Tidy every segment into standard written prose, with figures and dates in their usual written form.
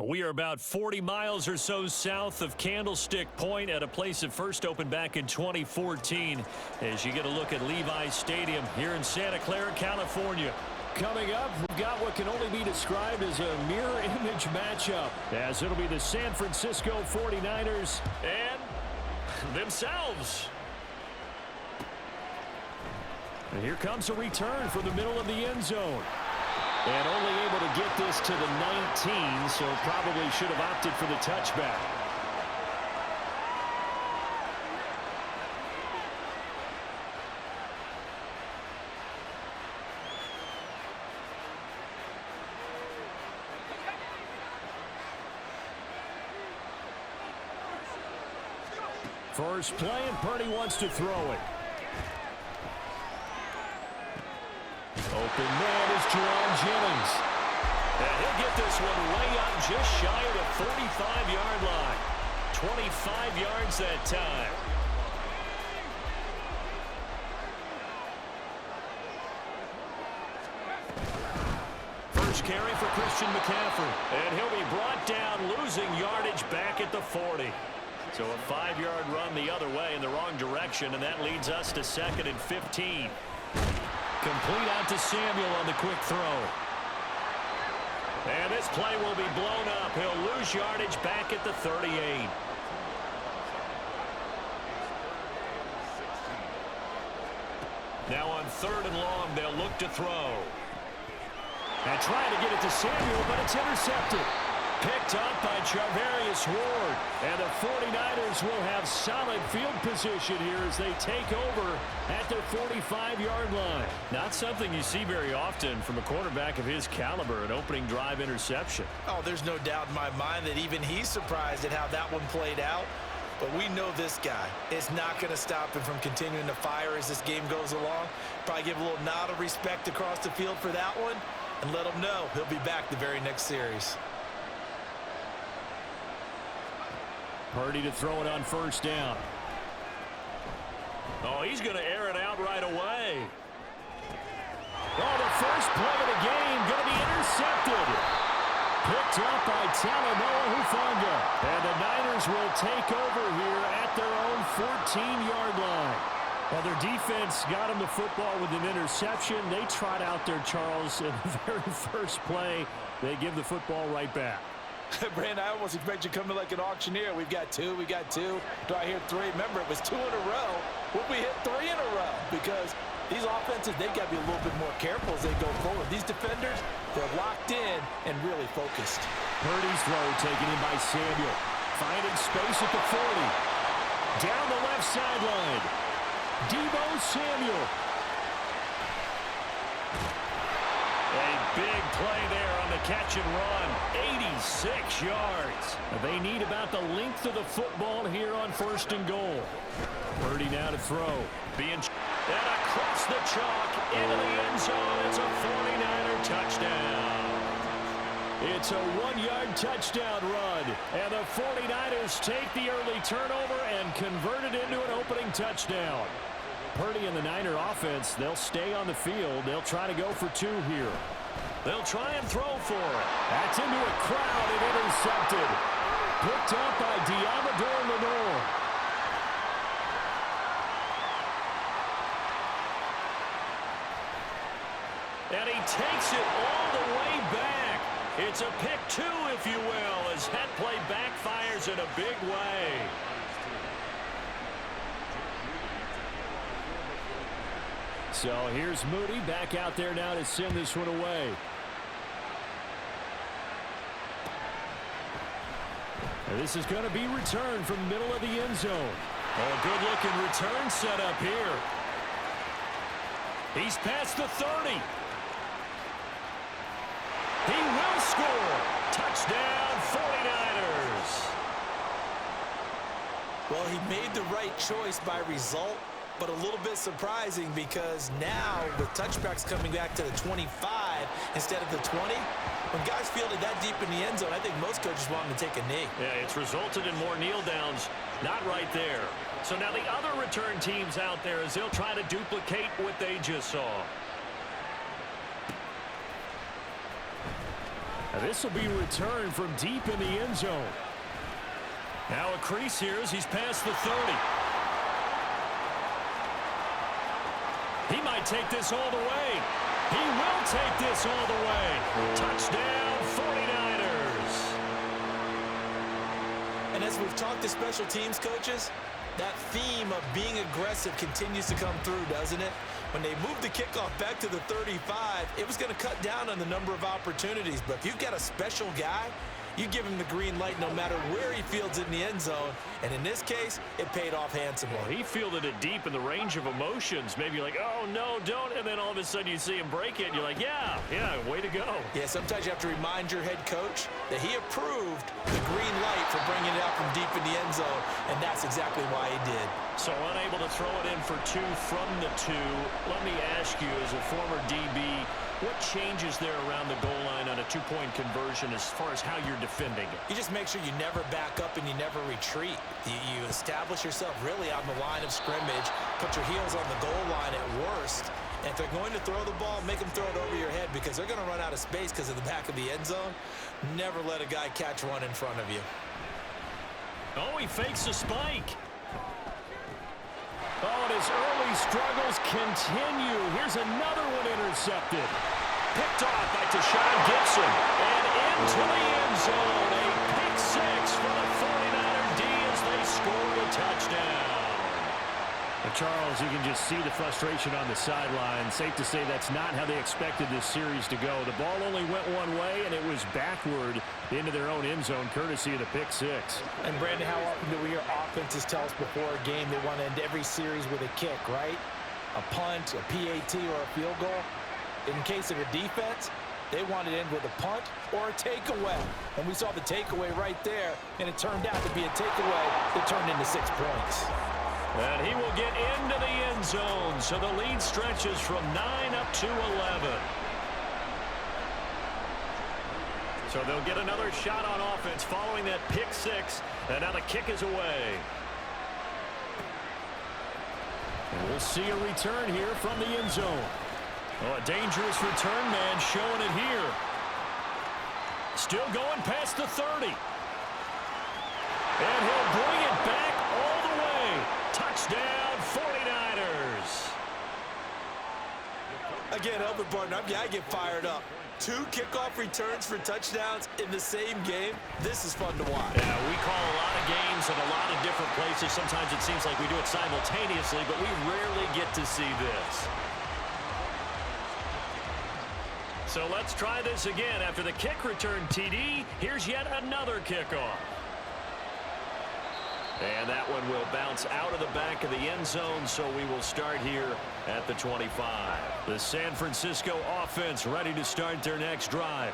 We are about 40 miles or so south of Candlestick Point at a place that first opened back in 2014 as you get a look at Levi's Stadium here in Santa Clara, California. Coming up, we've got what can only be described as a mirror image matchup, as it'll be the San Francisco 49ers and themselves. And here comes a return from the middle of the end zone. And only able to get this to the 19, so probably should have opted for the touchback. First play, and Purdy wants to throw it. Open man is Jerron Jennings. And he'll get this one way up just shy of the 45-yard line. 25 yards that time. First carry for Christian McCaffrey. And he'll be brought down, losing yardage back at the 40. So a 5-yard run the other way in the wrong direction, and that leads us to 2nd and 15. Complete out to Samuel on the quick throw. And this play will be blown up. He'll lose yardage back at the 38. Now on 3rd and long, they'll look to throw. And trying to get it to Samuel, but it's intercepted. Picked up by Charvarius Ward. And the 49ers will have solid field position here as they take over at their 45-yard line. Not something you see very often from a quarterback of his caliber, an opening drive interception. Oh, there's no doubt in my mind that even he's surprised at how that one played out. But we know this guy. It's not going to stop him from continuing to fire as this game goes along. Probably give a little nod of respect across the field for that one and let him know he'll be back the very next series. Purdy to throw it on 1st down. Oh, he's going to air it out right away. Oh, the first play of the game going to be intercepted. Picked up by Talanoa Hufanga. And the Niners will take over here at their own 14-yard line. Well, their defense got him the football with an interception. They trot out there, Charles, in the very first play. They give the football right back. Brandon, I almost expect you to come in like an auctioneer. We've got two. Do I hear 3? Remember, it was 2 in a row. Would we hit 3 in a row? Because these offenses, they've got to be a little bit more careful as they go forward. These defenders, they're locked in and really focused. Purdy's throw taken in by Samuel. Finding space at the 40. Down the left sideline. Deebo Samuel. A big play there on the catch and run. 86 yards. They need about the length of the football here on 1st and goal. Purdy now to throw. And across the chalk into the end zone. It's a 49er touchdown. It's a 1-yard touchdown run. And the 49ers take the early turnover and convert it into an opening touchdown. Purdy and the Niner offense, they'll stay on the field. They'll try to go for 2 here. They'll try and throw for it. That's into a crowd and intercepted. Picked up by Diamador Lenore. And he takes it all the way back. It's a pick 2, if you will, as that play backfires in a big way. So here's Moody back out there now to send this one away. And this is going to be returned from the middle of the end zone. Oh, good-looking return set up here. He's past the 30. He will score. Touchdown, 49ers. Well, he made the right choice by result, but a little bit surprising because now with touchbacks coming back to the 25 instead of the 20, when guys field it that deep in the end zone, I think most coaches want them to take a knee. Yeah, it's resulted in more kneel downs. Not right there. So now the other return teams out there as they'll try to duplicate what they just saw. Now this will be returned from deep in the end zone. Now a crease here as he's past the 30. He might take this all the way. He will take this all the way. Touchdown, 49ers. And as we've talked to special teams coaches, that theme of being aggressive continues to come through, doesn't it? When they moved the kickoff back to the 35, it was going to cut down on the number of opportunities. But if you've got a special guy, you give him the green light no matter where he fields it in the end zone. And in this case, it paid off handsomely. Well, he fielded it deep in the range of emotions. Maybe you're like, oh, no, don't. And then all of a sudden you see him break it. And you're like, yeah, way to go. Yeah, sometimes you have to remind your head coach that he approved the green light for bringing it out from deep in the end zone. And that's exactly why he did. So unable to throw it in for 2 from the 2. Let me ask you, as a former DB, what changes there around the goal line on a 2-point conversion as far as how you're defending it? You just make sure you never back up and you never retreat. You establish yourself really on the line of scrimmage, put your heels on the goal line at worst, and if they're going to throw the ball, make them throw it over your head because they're going to run out of space because of the back of the end zone. Never let a guy catch one in front of you. Oh, he fakes a spike. Oh, and his early struggles continue. Here's another one intercepted. Picked off by Tashawn Gibson. And into the end zone. A pick 6 for the 49er D as they score a touchdown. Well, Charles, you can just see the frustration on the sideline. Safe to say that's not how they expected this series to go. The ball only went one way, and it was backward into their own end zone, courtesy of the pick 6. And, Brandon, how often do we hear offenses tell us before a game they want to end every series with a kick, right? A punt, a PAT, or a field goal. In case of a defense, they wanted to end with a punt or a takeaway. And we saw the takeaway right there, and it turned out to be a takeaway that turned into 6 points. And he will get into the end zone, so the lead stretches from 9 up to 11. So they'll get another shot on offense following that pick 6, and now the kick is away. And we'll see a return here from the end zone. Oh, a dangerous return man showing it here. Still going past the 30. And he'll bring it back all the way. Touchdown, 49ers. Again, Elvin partner, I get fired up. 2 kickoff returns for touchdowns in the same game. This is fun to watch. Yeah, we call a lot of games in a lot of different places. Sometimes it seems like we do it simultaneously, but we rarely get to see this. So let's try this again. After the kick return TD, here's yet another kickoff. And that one will bounce out of the back of the end zone, so we will start here at the 25. The San Francisco offense ready to start their next drive.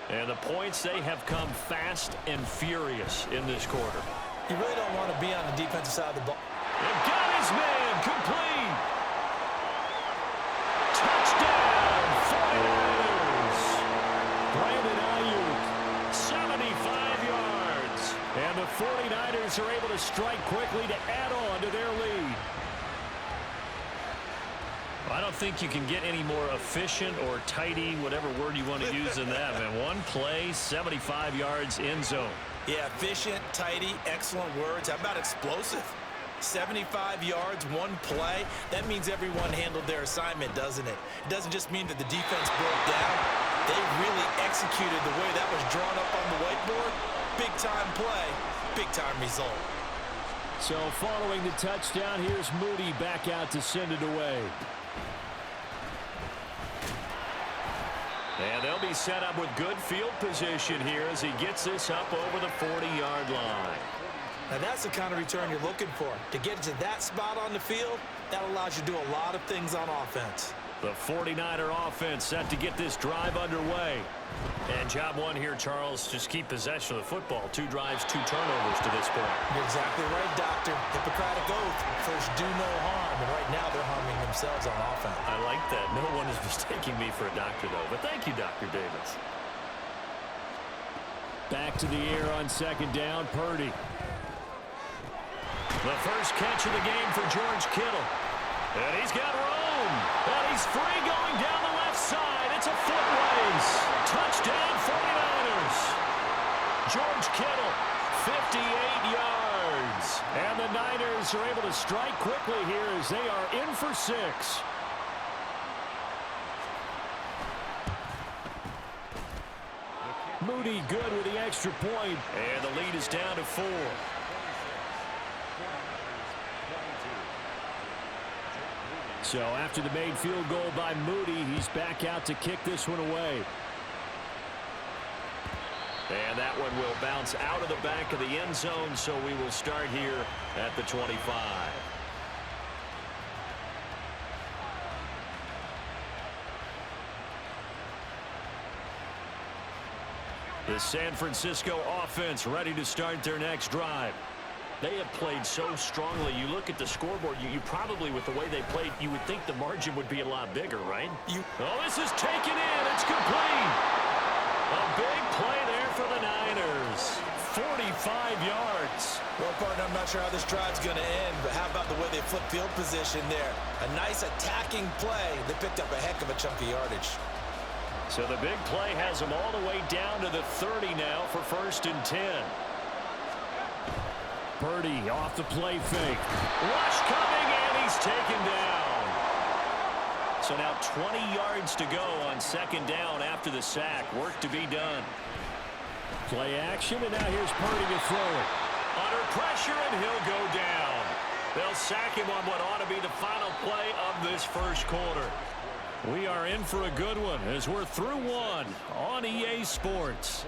And the points, they have come fast and furious in this quarter. You really don't want to be on the defensive side of the ball. And got his man complete. Touchdown, 49ers. Brandon Ayuk, 75 yards. And the 49ers are able to strike quickly to add on to their lead. I don't think you can get any more efficient or tidy, whatever word you want to use in that. Man, one play, 75 yards in zone. Yeah, efficient, tidy, excellent words. How about explosive? 75 yards, one play. That means everyone handled their assignment, doesn't it? It doesn't just mean that the defense broke down. They really executed the way that was drawn up on the whiteboard. Big-time play, big-time result. So following the touchdown, here's Moody back out to send it away. And they'll be set up with good field position here as he gets this up over the 40-yard line. Now that's the kind of return you're looking for. To get to that spot on the field, that allows you to do a lot of things on offense. The 49er offense set to get this drive underway. And job one here, Charles, just keep possession of the football. 2 drives, 2 turnovers to this point. You're exactly right, Doctor. Hippocratic oath. First, do no harm. And right now, they're harming themselves on offense. I like that. No one is mistaking me for a doctor, though. But thank you, Dr. Davis. Back to the air on second down, Purdy. The first catch of the game for George Kittle. And he's got room. And he's free going down the left side. It's a foot race. Touchdown, 49ers. Kittle, 58 yards. And the Niners are able to strike quickly here as they are in for 6. Moody good with the extra point. And the lead is down to 4. So after the made field goal by Moody, he's back out to kick this one away. And that one will bounce out of the back of the end zone, so we will start here at the 25. The San Francisco offense ready to start their next drive. They have played so strongly. You look at the scoreboard, you probably, with the way they played, you would think the margin would be a lot bigger, right? Oh, this is taken in. It's complete. A big play there for the Niners. 45 yards. Well, partner, I'm not sure how this drive's going to end, but how about the way they flip field position there? A nice attacking play. They picked up a heck of a chunk of yardage. So the big play has them all the way down to the 30 now for 1st and 10. Purdy off the play fake. Rush coming, and he's taken down. So now 20 yards to go on 2nd down after the sack. Work to be done. Play action, and now here's Purdy to throw it. Under pressure, and he'll go down. They'll sack him on what ought to be the final play of this first quarter. We are in for a good one as we're through one on EA Sports.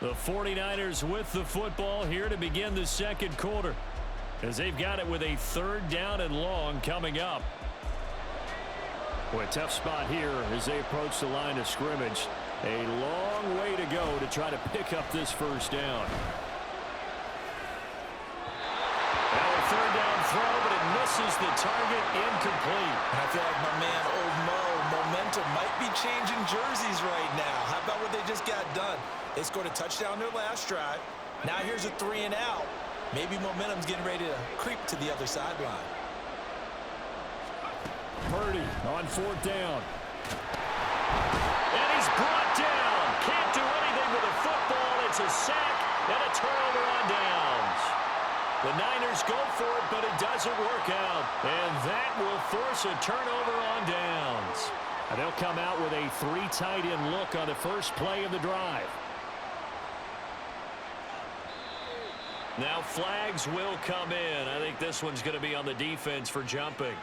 The 49ers with the football here to begin the second quarter, as they've got it with a 3rd down and long coming up. Boy, a tough spot here as they approach the line of scrimmage. A long way to go to try to pick up this 1st down. Now a 3rd down throw, but it misses the target, incomplete. And I feel like my man, Old Mo, momentum might be changing jerseys right now. How about what they just got done? They scored a touchdown their last drive. Now here's a 3 and out. Maybe momentum's getting ready to creep to the other sideline. Purdy on 4th down. And he's brought down. Can't do anything with the football. It's a sack and a turnover on downs. The Niners go for it, but it doesn't work out. And that will force a turnover on downs. And they'll come out with a 3 tight end look on the first play of the drive. Now flags will come in. I think this one's going to be on the defense for jumping.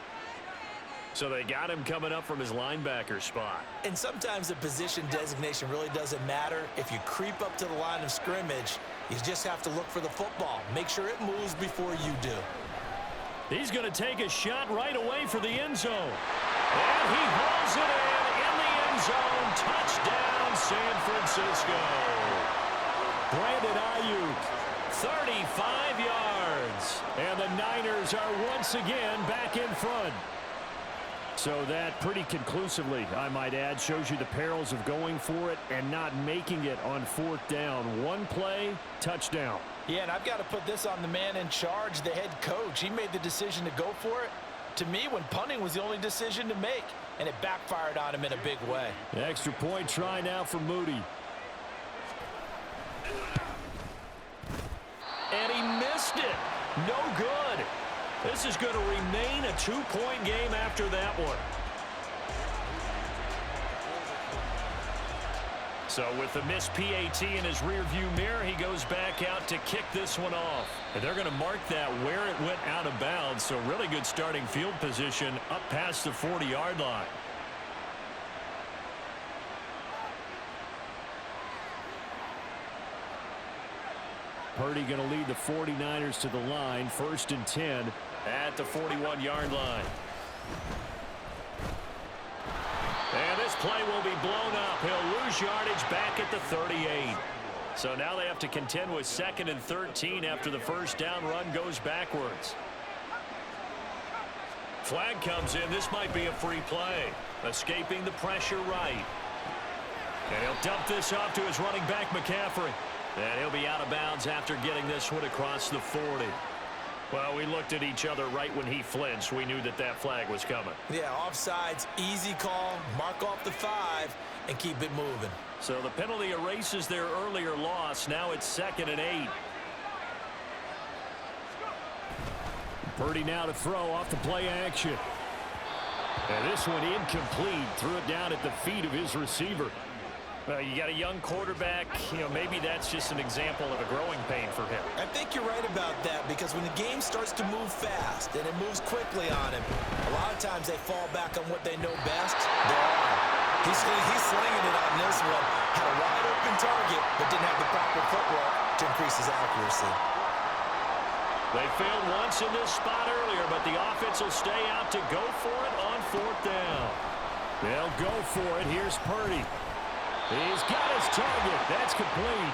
So they got him coming up from his linebacker spot. And sometimes the position designation really doesn't matter. If you creep up to the line of scrimmage, you just have to look for the football. Make sure it moves before you do. He's going to take a shot right away for the end zone. And he hauls it in the end zone. Touchdown, San Francisco. Brandon Ayuk, 35 yards. And the Niners are once again back in front. So that pretty conclusively, I might add, shows you the perils of going for it and not making it on 4th down. One play, touchdown. Yeah, and I've got to put this on the man in charge, the head coach. He made the decision to go for it. To me, when punting was the only decision to make, and it backfired on him in a big way. The extra point try now for Moody. And he missed it. No good. This is going to remain a 2-point game after that one. So with the missed PAT in his rearview mirror, he goes back out to kick this one off. And they're going to mark that where it went out of bounds. So really good starting field position up past the 40-yard line. Purdy going to lead the 49ers to the line. 1st and 10 at the 41-yard line. And this play will be blown up. He'll lose yardage back at the 38. So now they have to contend with 2nd and 13 after the first down run goes backwards. Flag comes in. This might be a free play. Escaping the pressure right. And he'll dump this off to his running back, McCaffrey. And he'll be out of bounds after getting this one across the 40. Well, we looked at each other right when he flinched. We knew that that flag was coming. Yeah, offsides, easy call, mark off the 5, and keep it moving. So the penalty erases their earlier loss. Now it's 2nd and 8. Purdy now to throw off the play action. And this one incomplete. Threw it down at the feet of his receiver. Well, you got a young quarterback. Maybe that's just an example of a growing pain for him. I think you're right about that, because when the game starts to move fast and it moves quickly on him, a lot of times they fall back on what they know best, their arm. He's slinging it on this one. Had a wide open target, but didn't have the proper footwork to increase his accuracy. They failed once in this spot earlier, but the offense will stay out to go for it on 4th down. They'll go for it. Here's Purdy. He's got his target. That's complete.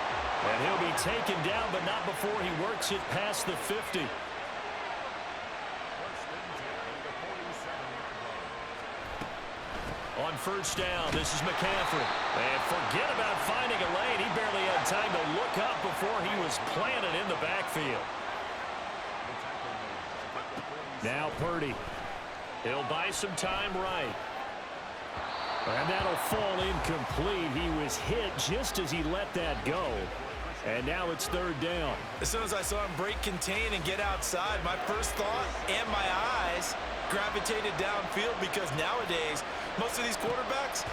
And he'll be taken down, but not before he works it past the 50. On 1st down, this is McCaffrey. And forget about finding a lane. He barely had time to look up before he was planted in the backfield. Now Purdy. He'll buy some time right. And that'll fall incomplete. He was hit just as he let that go. And now it's 3rd down. As soon as I saw him break contain and get outside, my first thought and my eyes gravitated downfield, because nowadays, most of these quarterbacks,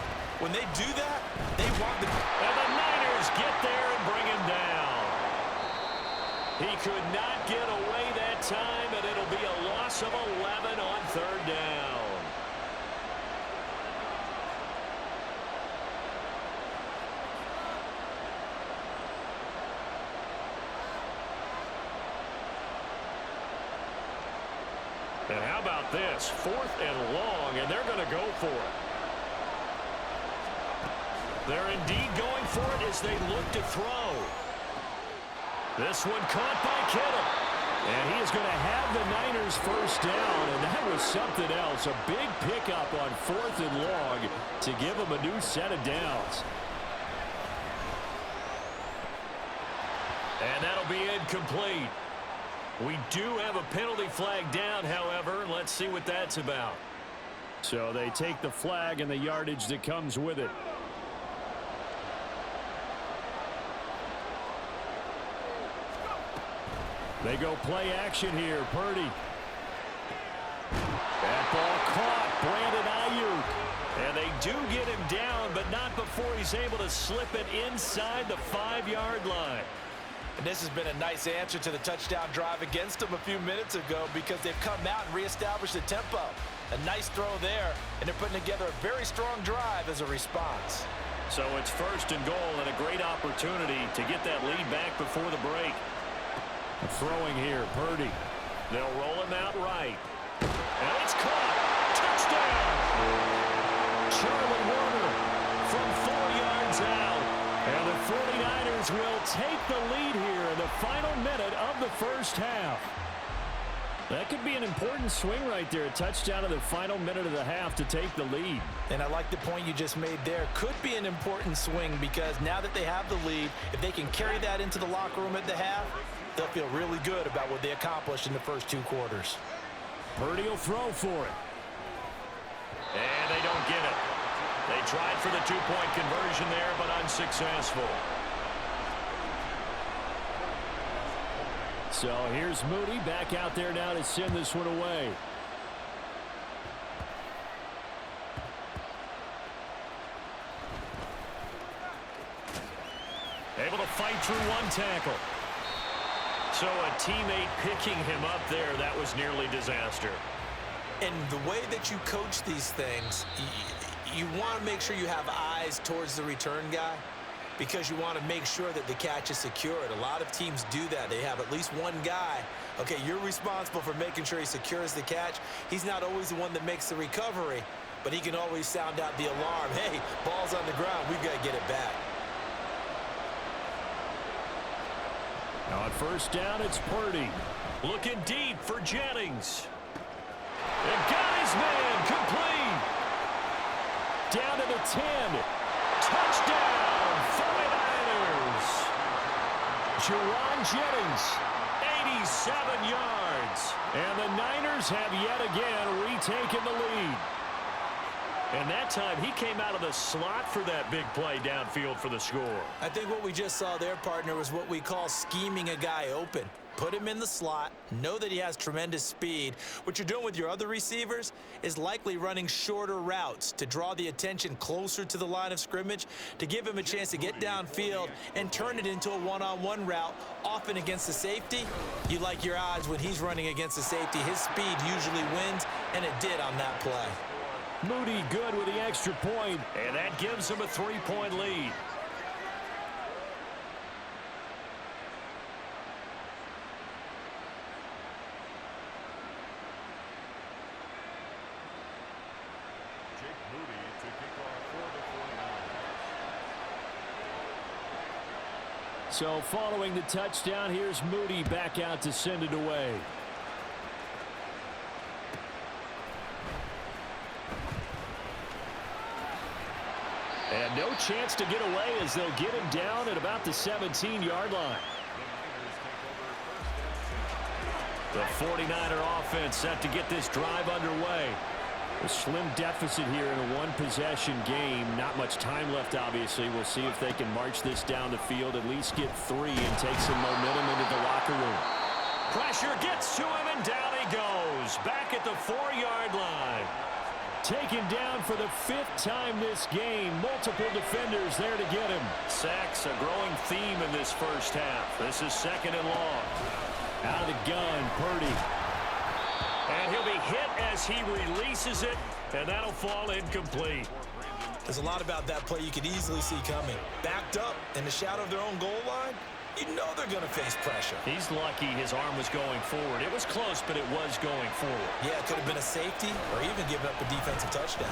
when they do that, they want the... And the Niners get there and bring him down. He could not get away that time, and it'll be a loss of 11 on 3rd down. And how about this? 4th and long, and they're going to go for it. They're indeed going for it as they look to throw. This one caught by Kittle. And he is going to have the Niners 1st down, and that was something else. A big pickup on 4th and long to give them a new set of downs. And that'll be incomplete. We do have a penalty flag down, however. Let's see what that's about. So they take the flag and the yardage that comes with it. They go play action here. Purdy. That ball caught. Brandon Ayuk. And they do get him down, but not before he's able to slip it inside the 5-yard line. And this has been a nice answer to the touchdown drive against them a few minutes ago, because they've come out and reestablished the tempo. A nice throw there, and they're putting together a very strong drive as a response. So it's 1st and goal, and a great opportunity to get that lead back before the break. Throwing here, Purdy. They'll roll him out right. And it's caught. Touchdown! Charlie Warner from 4 yards out. And the 49ers will take the lead here in the final minute of the 1st half. That could be an important swing right there. A touchdown in the final minute of the half to take the lead. And I like the point you just made there. Could be an important swing, because now that they have the lead, if they can carry that into the locker room at the half, they'll feel really good about what they accomplished in the first 2 quarters. Purdy will throw for it. And they don't get it. They tried for the 2-point conversion there, but unsuccessful. So here's Moody back out there now to send this one away. Able to fight through 1 tackle. So a teammate picking him up there, that was nearly disaster. And the way that you coach these things, you want to make sure you have eyes towards the return guy, because you want to make sure that the catch is secured. A lot of teams do that. They have at least one guy. Okay, you're responsible for making sure he secures the catch. He's not always the one that makes the recovery, but he can always sound out the alarm. Hey, ball's on the ground. We've got to get it back. Now on 1st down, it's Purdy. Looking deep for Jennings. And got his man complete. Down to the 10. Touchdown, 49ers. Juwan Jennings, yards. And the Niners have yet again retaken the lead. And that time, he came out of the slot for that big play downfield for the score. I think what we just saw there, partner, was what we call scheming a guy open. Put him in the slot, know that he has tremendous speed. What you're doing with your other receivers is likely running shorter routes to draw the attention closer to the line of scrimmage, to give him a chance to get downfield and turn it into a one-on-one route, often against the safety. You like your odds when he's running against the safety. His speed usually wins, and it did on that play. Moody good with the extra point, and that gives him a 3-point lead. So following the touchdown, here's Moody back out to send it away. And no chance to get away as they'll get him down at about the 17-yard line. The 49er offense set to get this drive underway. A slim deficit here in a one-possession game. Not much time left, obviously. We'll see if they can march this down the field, at least get 3 and take some momentum into the locker room. Pressure gets to him, and down he goes. Back at the 4-yard line. Taken down for the 5th time this game. Multiple defenders there to get him. Sacks, a growing theme in this first half. This is 2nd and long. Out of the gun, Purdy. And he'll be hit as he releases it, and that'll fall incomplete. There's a lot about that play you could easily see coming. Backed up in the shadow of their own goal line, you know they're going to face pressure. He's lucky his arm was going forward. It was close, but it was going forward. Yeah, it could have been a safety or even given up a defensive touchdown.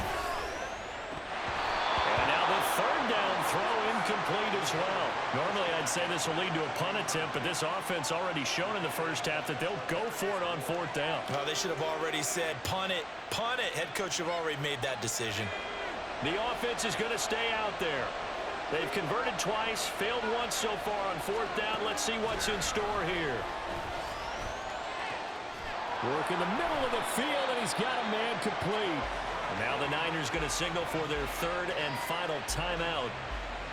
And now the 3rd down throw incomplete as well. Normally I'd say this will lead to a punt attempt, but this offense already shown in the first half that they'll go for it on 4th down. Well, they should have already said punt it, punt it. Head coach have already made that decision. The offense is going to stay out there. They've converted twice, failed once so far on 4th down. Let's see what's in store here. Work in the middle of the field, and he's got a man complete. And now the Niners going to signal for their 3rd and final timeout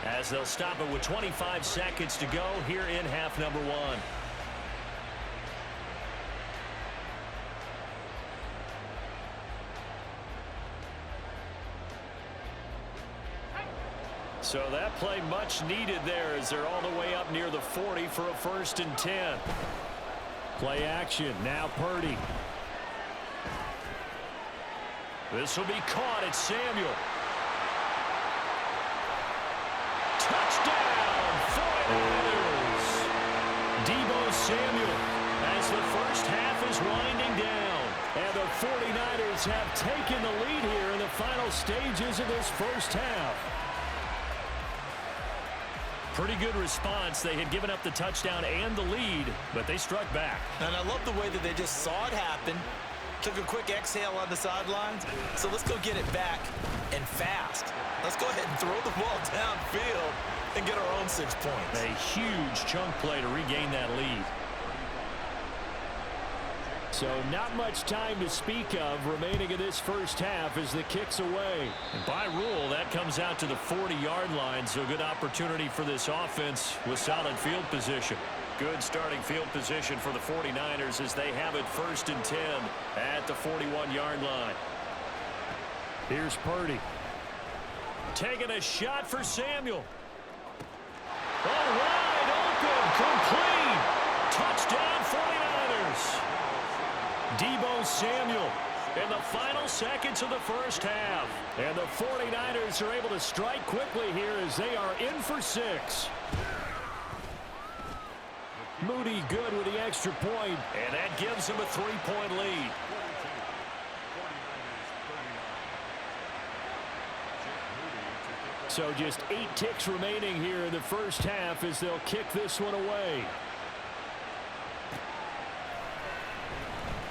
as they'll stop it with 25 seconds to go here in half number 1. So that play much needed there as they're all the way up near the 40 for a 1st and 10. Play action. Now Purdy. This will be caught at Samuel. Touchdown, 49ers. Deebo Samuel as the first half is winding down. And the 49ers have taken the lead here in the final stages of this first half. Pretty good response. They had given up the touchdown and the lead, but they struck back. And I love the way that they just saw it happen. Took a quick exhale on the sidelines. So let's go get it back and fast. Let's go ahead and throw the ball downfield and get our own 6 points. A huge chunk play to regain that lead. So not much time to speak of remaining in this first half as the kick's away. And by rule, that comes out to the 40-yard line, so good opportunity for this offense with solid field position. Good starting field position for the 49ers as they have it 1st and 10 at the 41-yard line. Here's Purdy. Taking a shot for Samuel. Oh, wide open, complete. Touchdown 49ers. Deebo Samuel in the final seconds of the first half. And the 49ers are able to strike quickly here as they are in for 6. Moody good with the extra point, and that gives him a 3-point lead. So just 8 ticks remaining here in the first half as they'll kick this one away.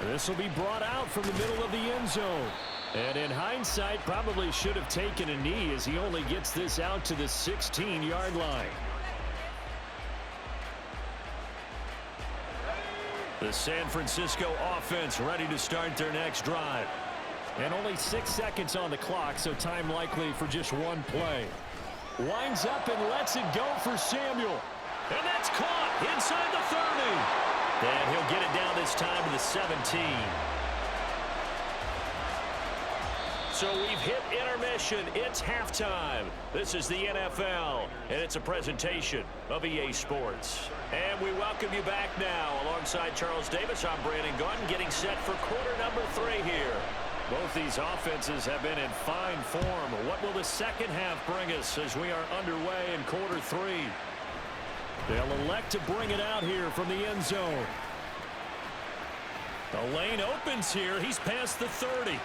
This will be brought out from the middle of the end zone. And in hindsight, probably should have taken a knee as he only gets this out to the 16-yard line. The San Francisco offense ready to start their next drive. And only 6 seconds on the clock, so time likely for just one play. Winds up and lets it go for Samuel. And that's caught inside the 30. And he'll get it down this time to the 17. So we've hit intermission. It's halftime. This is the NFL, and it's a presentation of EA Sports. And we welcome you back now. Alongside Charles Davis, I'm Brandon Gordon, getting set for quarter number 3 here. Both these offenses have been in fine form. What will the second half bring us as we are underway in quarter 3? They'll elect to bring it out here from the end zone. The lane opens here. He's past the 30.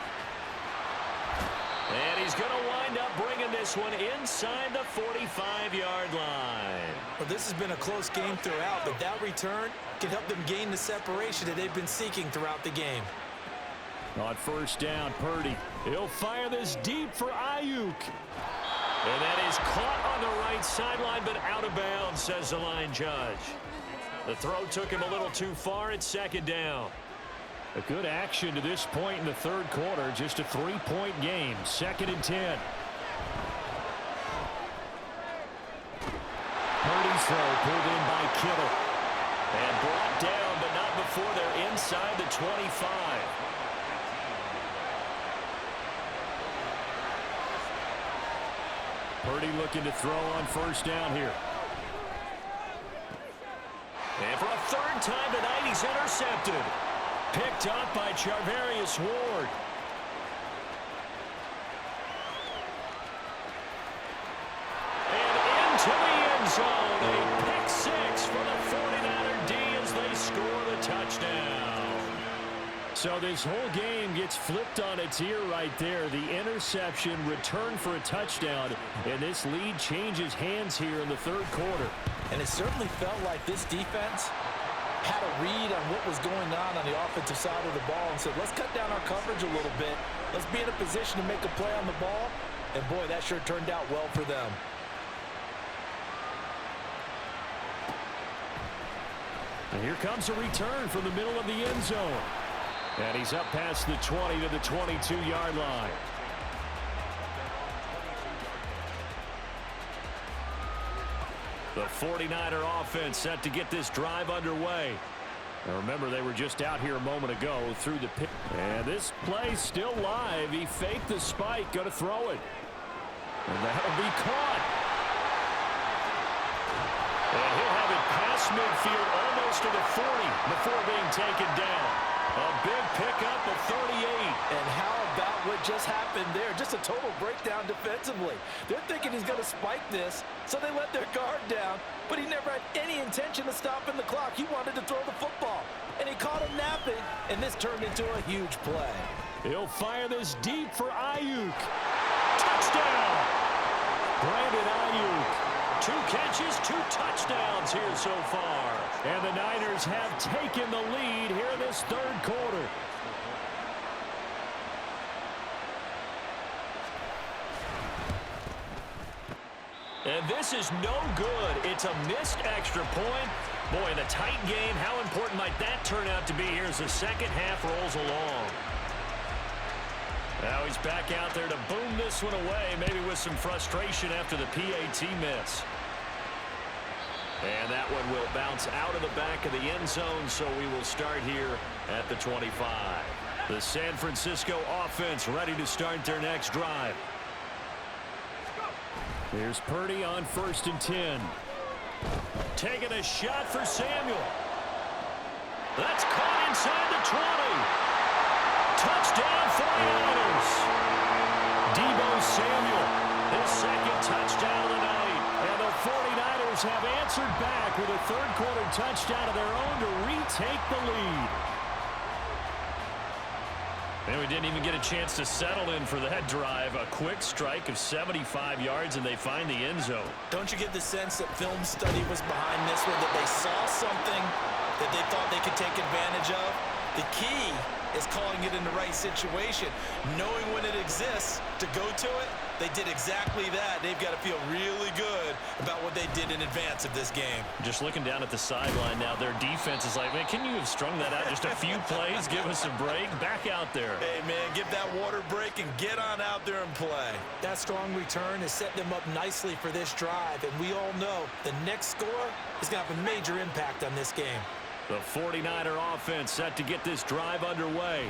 And he's going to wind up bringing this one inside the 45-yard line. Well, this has been a close game throughout, but that return can help them gain the separation that they've been seeking throughout the game. On first down, Purdy. He'll fire this deep for Ayuk. And that is caught on the right sideline, but out of bounds, says the line judge. The throw took him a little too far. It's second down. A good action to this point in the third quarter. Just a 3-point game. 2nd and 10. Purdy's throw pulled in by Kittle. And brought down, but not before they're inside the 25. Purdy looking to throw on first down here. And for a third time tonight, he's intercepted. Picked up by Charvarius Ward. And into the end zone. A pick 6 for the 49er D as they score the touchdown. So this whole game gets flipped on its ear right there. The interception, return for a touchdown, and this lead changes hands here in the third quarter. And it certainly felt like this defense had a read on what was going on the offensive side of the ball and said, let's cut down our coverage a little bit. Let's be in a position to make a play on the ball. And, boy, that sure turned out well for them. And here comes a return from the middle of the end zone. And he's up past the 20 to the 22-yard line. The 49er offense set to get this drive underway. Now remember, they were just out here a moment ago through the pick. And this play's still live. He faked the spike, going to throw it. And that'll be caught. And he'll have it past midfield almost to the 40 before being taken down. A big pickup of 38. And how about what just happened there? Just a total breakdown defensively. They're thinking he's going to spike this, so they let their guard down. But he never had any intention of stopping the clock. He wanted to throw the football. And he caught him napping, and this turned into a huge play. He'll fire this deep for Ayuk. Touchdown! Brandon Ayuk. 2 catches, 2 touchdowns here so far. And the Niners have taken the lead here in this third quarter. And this is no good. It's a missed extra point. Boy, in a tight game, how important might that turn out to be here as the second half rolls along? Now he's back out there to boom this one away, maybe with some frustration after the PAT miss. And that one will bounce out of the back of the end zone, so we will start here at the 25. The San Francisco offense ready to start their next drive. Here's Purdy on 1st and 10. Taking a shot for Samuel. That's caught inside the 20. Touchdown 49ers. Deebo Samuel, his second touchdown of the night. And the 49ers have answered back with a third quarter touchdown of their own to retake the lead. And we didn't even get a chance to settle in for that drive. A quick strike of 75 yards, and they find the end zone. Don't you get the sense that film study was behind this one, that they saw something that they thought they could take advantage of? The key is calling it in the right situation, knowing when it exists to go to it. They did exactly that. They've got to feel really good about what they did in advance of this game. Just looking down at the sideline now, their defense is like, man, can you have strung that out just a few plays? Give us a break. Back out there. Hey, man, give that water break and get on out there and play. That strong return has set them up nicely for this drive, and we all know the next score is going to have a major impact on this game. The 49er offense set to get this drive underway.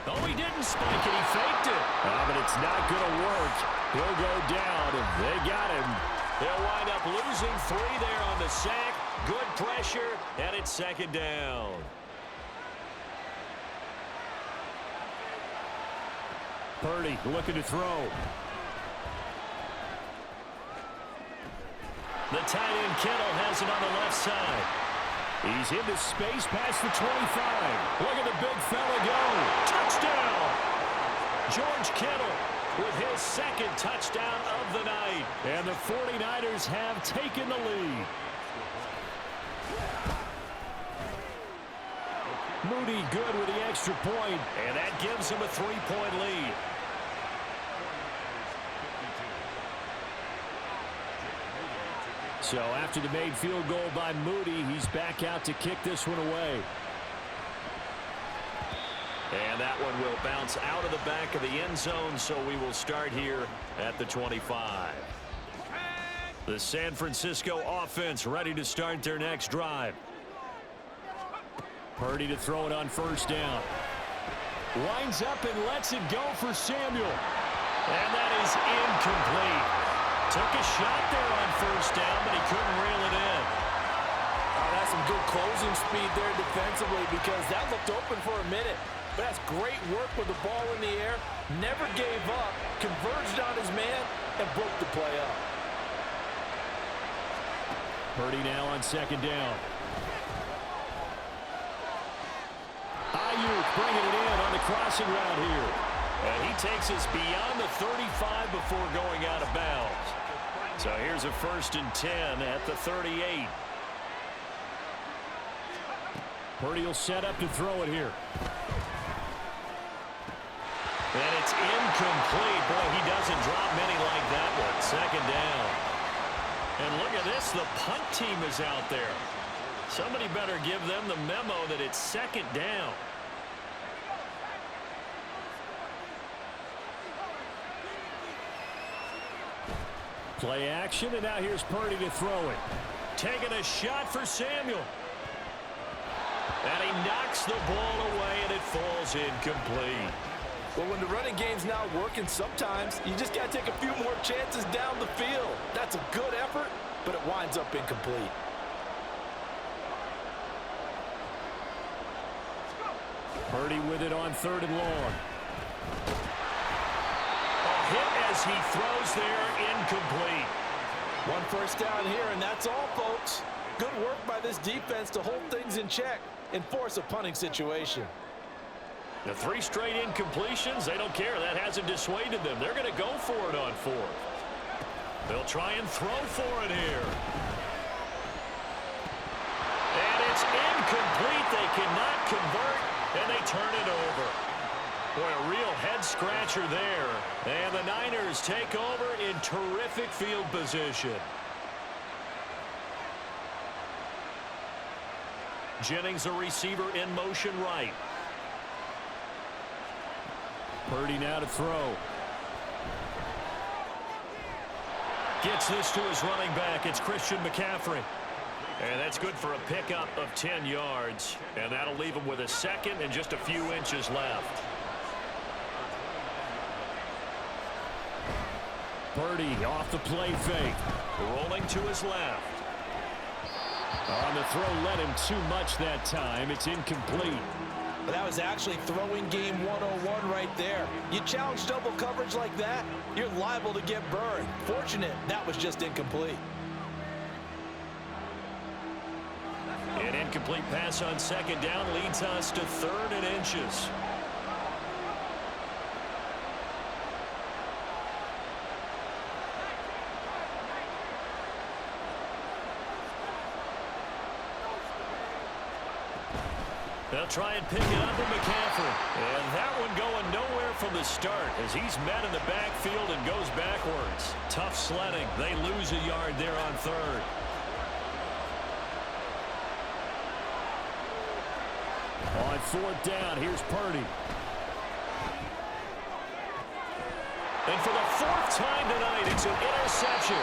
Oh, he didn't spike it. He faked it. But it's not going to work. He'll go down, and they got him. They'll wind up losing 3 there on the sack. Good pressure, and it's second down. Purdy looking to throw. The tight end Kittle has it on the left side. He's into space past the 25. Look at the big fella go. Touchdown! George Kittle with his second touchdown of the night. And the 49ers have taken the lead. Moody good with the extra point, and that gives him a 3-point lead. So after the made field goal by Moody, he's back out to kick this one away. And that one will bounce out of the back of the end zone, so we will start here at the 25. The San Francisco offense ready to start their next drive. Purdy to throw it on first down. Winds up and lets it go for Samuel. And that is incomplete. Took a shot there on first down, but he couldn't reel it in. Oh, that's some good closing speed there defensively, because that looked open for a minute. But that's great work with the ball in the air. Never gave up, converged on his man, and broke the play up. Purdy now on second down. Ayuk bringing it in on the crossing route here. And he takes us beyond the 35 before going out of bounds. So here's a 1st and 10 at the 38. Purdy will set up to throw it here. And it's incomplete. Boy, he doesn't drop many like that one. Second down. And look at this. The punt team is out there. Somebody better give them the memo that it's second down. Play action, and now here's Purdy to throw it. Taking a shot for Samuel. And he knocks the ball away, and it falls incomplete. Well, when the running game's not working, sometimes you just got to take a few more chances down the field. That's a good effort, but it winds up incomplete. Purdy with it on 3rd and long. Hit as he throws there, incomplete. 1 first down here, and that's all, folks. Good work by this defense to hold things in check and force a punting situation. The 3 straight incompletions, they don't care. That hasn't dissuaded them. They're going to go for it on 4th. They'll try and throw for it here. And it's incomplete. They cannot convert, and they turn it over. Boy, a real head-scratcher there. And the Niners take over in terrific field position. Jennings, a receiver in motion right. Purdy now to throw. Gets this to his running back. It's Christian McCaffrey. And that's good for a pickup of 10 yards. And that'll leave him with a second and just a few inches left. Purdy off the play fake. Rolling to his left. On the throw, led him too much that time. It's incomplete. But that was actually throwing game 101 right there. You challenge double coverage like that, you're liable to get burned. Fortunate, that was just incomplete. An incomplete pass on second down leads us to 3rd and inches. They'll try and pick it up with McCaffrey. And that one going nowhere from the start as he's met in the backfield and goes backwards. Tough sledding. They lose a yard there on third. On fourth down, here's Purdy. And for the fourth time tonight, it's an interception.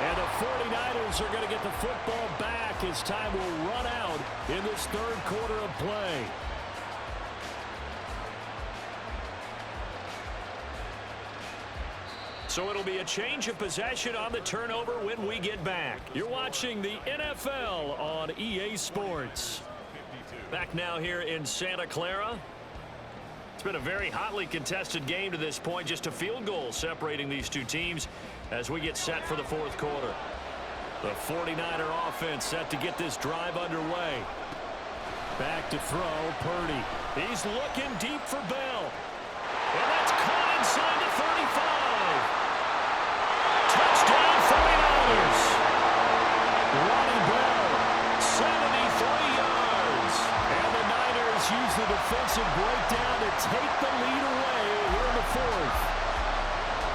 And the 49ers are going to get the football back as time will run out in this third quarter of play. So it'll be a change of possession on the turnover when we get back. You're watching the NFL on EA Sports. Back now here in Santa Clara. It's been a very hotly contested game to this point. Just a field goal separating these two teams as we get set for the fourth quarter. The 49er offense set to get this drive underway. Back to throw, Purdy. He's looking deep for Bell. And that's caught inside the 35. Touchdown 49ers. Ronnie Bell, 73 yards. And the Niners use the defensive breakdown to take the lead away here in the fourth.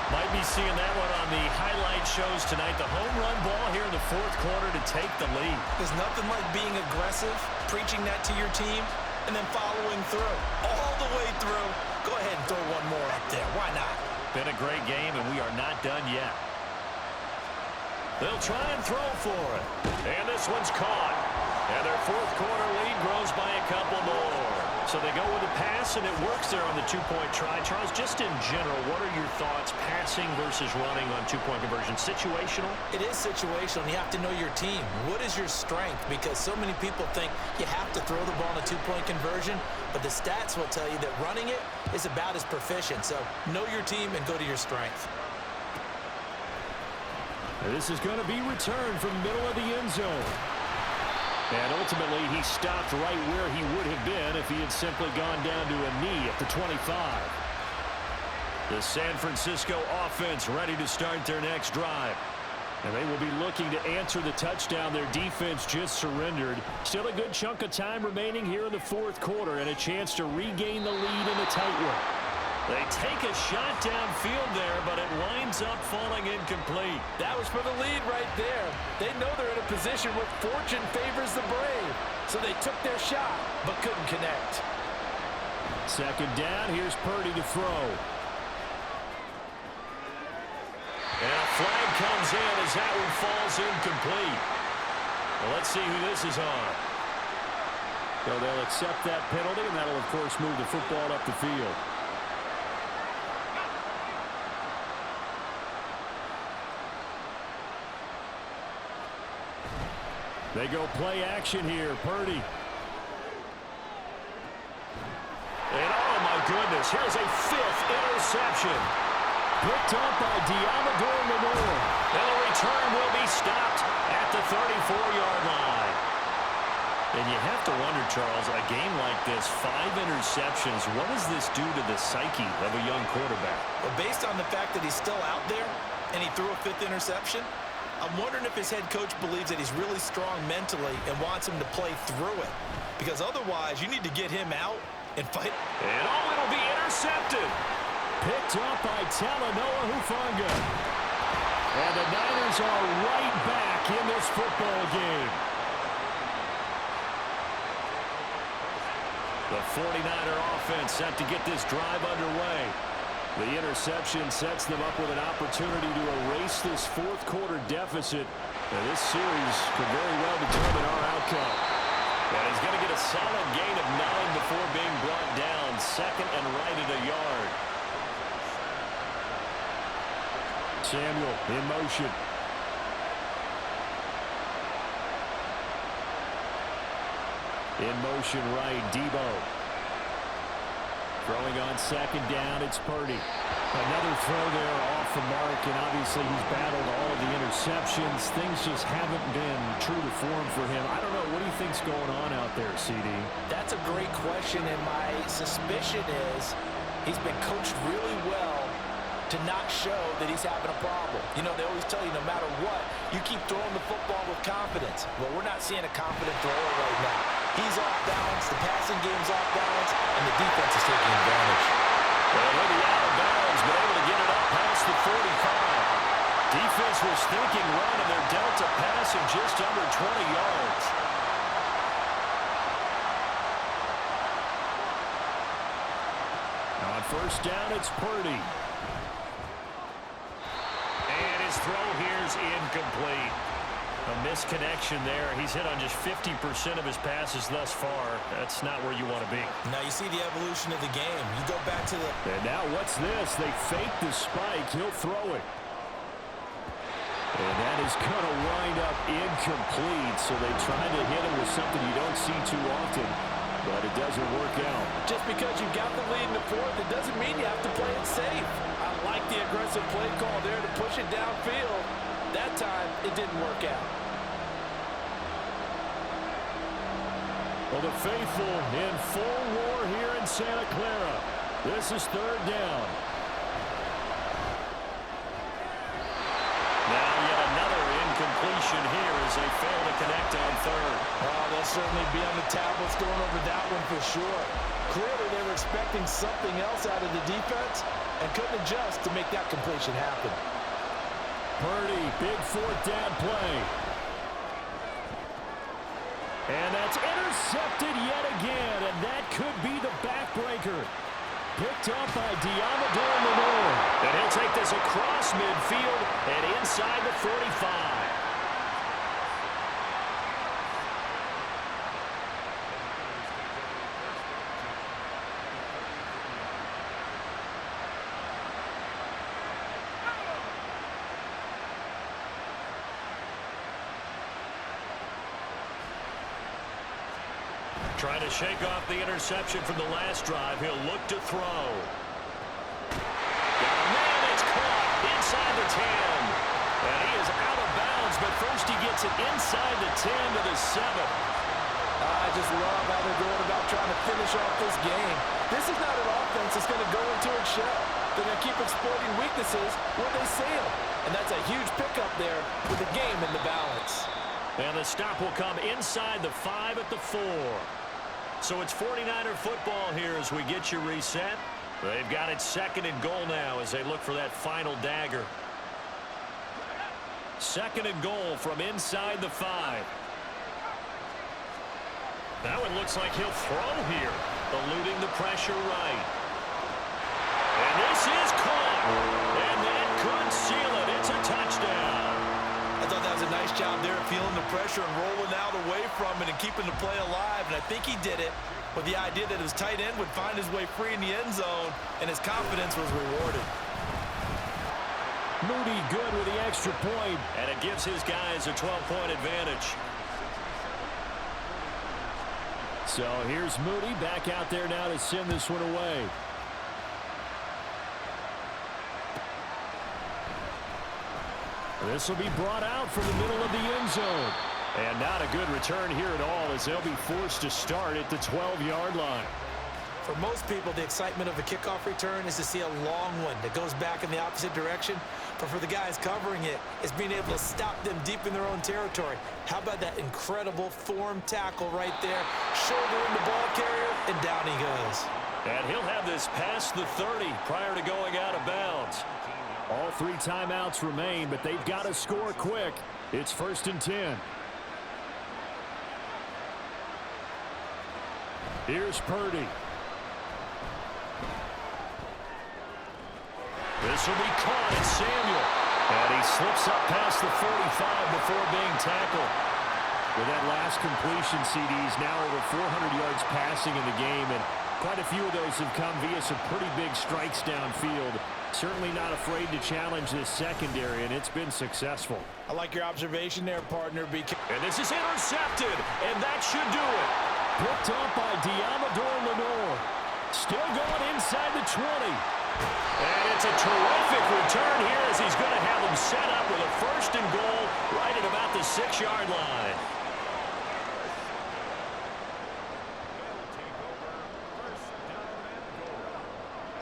Might be seeing that one on the highlight shows tonight. The home run ball here in the fourth quarter to take the lead. There's nothing like being aggressive, preaching that to your team, and then following through. All the way through. Go ahead and throw one more up there. Why not? Been a great game, and we are not done yet. They'll try and throw for it. And this one's caught. And their fourth quarter lead grows by a couple more. So they go with a pass, and it works there on the two-point try. Charles, just in general, what are your thoughts passing versus running on two-point conversion? Situational? It is situational. You have to know your team. What is your strength? Because so many people think you have to throw the ball in a two-point conversion, but the stats will tell you that running it is about as proficient. So know your team and go to your strength. And this is going to be returned from the middle of the end zone. And ultimately, he stopped right where he would have been if he had simply gone down to a knee at the 25. The San Francisco offense ready to start their next drive. And they will be looking to answer the touchdown their defense just surrendered. Still a good chunk of time remaining here in the fourth quarter and a chance to regain the lead in a tight one. They take a shot downfield there, but it winds up falling incomplete. That was for the lead right there. They know they're in a position where fortune favors the brave. So they took their shot, but couldn't connect. Second down, here's Purdy to throw. And a flag comes in as that one falls incomplete. Well, let's see who this is on. So they'll accept that penalty, and that'll, of course, move the football up the field. They go play action here. Purdy. And oh my goodness, here's a fifth interception. Picked up by Diamador Lenore. And the return will be stopped at the 34-yard line. And you have to wonder, Charles, a game like this, 5 interceptions, what does this do to the psyche of a young quarterback? Well, based on the fact that he's still out there and he threw a fifth interception, I'm wondering if his head coach believes that he's really strong mentally and wants him to play through it. Because otherwise, you need to get him out and fight. And oh, it'll be intercepted. Picked up by Talanoa Hufanga. And the Niners are right back in this football game. The 49er offense set to get this drive underway. The interception sets them up with an opportunity to erase this fourth quarter deficit. And this series could very well determine our outcome. And he's going to get a solid gain of 9 before being brought down. Second and right at a yard. Samuel in motion. In motion right, Debo. Throwing on second down, it's Purdy. Another throw there off the mark, and obviously he's battled all of the interceptions. Things just haven't been true to form for him. I don't know, what do you think's going on out there, CD? That's a great question, and my suspicion is he's been coached really well to not show that he's having a problem. You know, they always tell you no matter what, you keep throwing the football with confidence. Well, we're not seeing a confident thrower right now. He's off balance, the passing game's off balance, and the defense is taking advantage. Well, he'll be out of bounds, but able to get it up past the 45. Defense was thinking run, and they're dealt a pass of just under 20 yards. On first down, it's Purdy. And his throw here is incomplete. A misconnection there. He's hit on just 50% of his passes thus far. That's not where you want to be. Now you see the evolution of the game. You go back to the... And now what's this? They fake the spike. He'll throw it. And that is going to wind up incomplete. So they tried to hit him with something you don't see too often, but it doesn't work out. Just because you got the lead in the fourth, it doesn't mean you have to play it safe. I like the aggressive play call there to push it downfield. That time, it didn't work out. Well, the faithful in full roar here in Santa Clara. This is third down. Now yet another incompletion here as they fail to connect on third. Oh, they'll certainly be on the tablets going over that one for sure. Clearly, they were expecting something else out of the defense and couldn't adjust to make that completion happen. Purdy, big fourth down play. And that's intercepted yet again, and that could be the backbreaker. Picked up by Diamador Lenore. And he'll take this across midfield and inside the 45. Trying to shake off the interception from the last drive. He'll look to throw. Man, it's caught inside the 10. And he is out of bounds, but first he gets it inside the 10 to the 7. I just love how they're going about trying to finish off this game. This is not an offense that's going to go into its shell. They're going to keep exploiting weaknesses where they see them. And that's a huge pickup there with the game in the balance. And the stop will come inside the 5 at the 4. So it's 49er football here as we get you reset. They've got it second and goal now as they look for that final dagger. Second and goal from inside the 5. Now it looks like he'll throw here, eluding the pressure right. And this is caught. And that could seal it. It's a touchdown. I thought that was a nice job there, feeling the pressure and rolling out away from it and keeping the play alive. And I think he did it with the idea that his tight end would find his way free in the end zone, and his confidence was rewarded. Moody good with the extra point, and it gives his guys a 12-point advantage. So here's Moody back out there now to send this one away. This will be brought out from the middle of the end zone. And not a good return here at all as they'll be forced to start at the 12-yard line. For most people, the excitement of a kickoff return is to see a long one that goes back in the opposite direction. But for the guys covering it, it's being able to stop them deep in their own territory. How about that incredible form tackle right there? Shouldering the ball carrier, and down he goes. And he'll have this past the 30 prior to going out of bounds. All 3 timeouts remain, but they've got to score quick. It's first and 10. Here's Purdy. This will be caught at Samuel. And he slips up past the 45 before being tackled. With that last completion, CD's now over 400 yards passing in the game, and quite a few of those have come via some pretty big strikes downfield. Certainly not afraid to challenge this secondary, and it's been successful. I like your observation there, partner. And this is intercepted, and that should do it. Picked up by Diamador Lenore. Still going inside the 20. And it's a terrific return here as he's going to have them set up with a first and goal right at about the 6-yard line.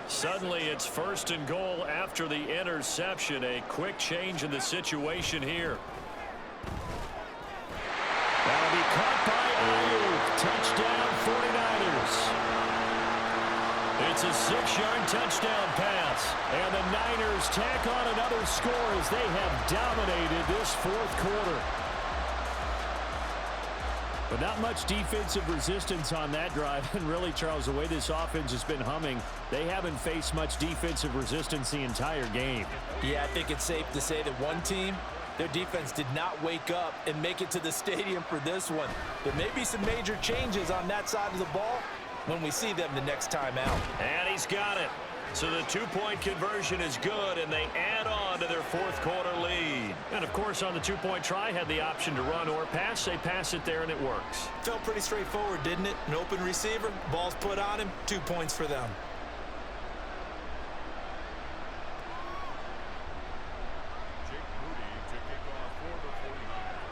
Suddenly it's first and goal after the interception. A quick change in the situation here. That'll be caught by Ayuk. Touchdown 49ers. It's a 6-yard touchdown pass. And the Niners tack on another score as they have dominated this fourth quarter. But not much defensive resistance on that drive. And really, Charles, the way this offense has been humming, they haven't faced much defensive resistance the entire game. Yeah, I think it's safe to say that one team, their defense did not wake up and make it to the stadium for this one. There may be some major changes on that side of the ball when we see them the next time out. And he's got it. So the two-point conversion is good, and they add on to their fourth quarter lead. And, of course, on the two-point try, had the option to run or pass. They pass it there, and it works. Felt pretty straightforward, didn't it? An open receiver, ball's put on him, 2 points for them.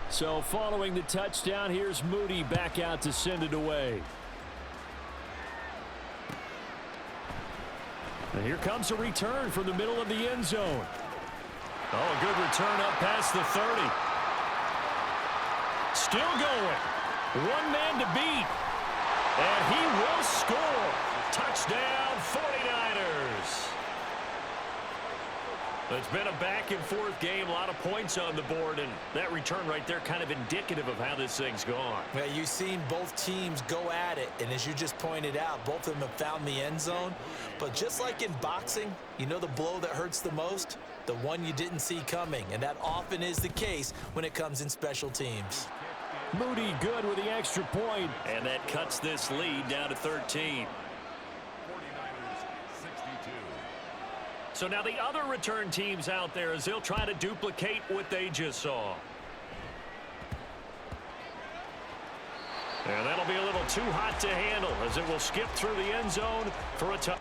So following the touchdown, here's Moody back out to send it away. And here comes a return from the middle of the end zone. Oh, a good return up past the 30. Still going. One man to beat. And he will score. Touchdown 49ers. It's been a back-and-forth game, a lot of points on the board, and that return right there kind of indicative of how this thing's gone. Well, you've seen both teams go at it, and as you just pointed out, both of them have found the end zone. But just like in boxing, you know the blow that hurts the most? The one you didn't see coming, and that often is the case when it comes in special teams. Moody good with the extra point, and that cuts this lead down to 13. So now the other return teams out there as they'll try to duplicate what they just saw. And that'll be a little too hot to handle as it will skip through the end zone for a touchdown.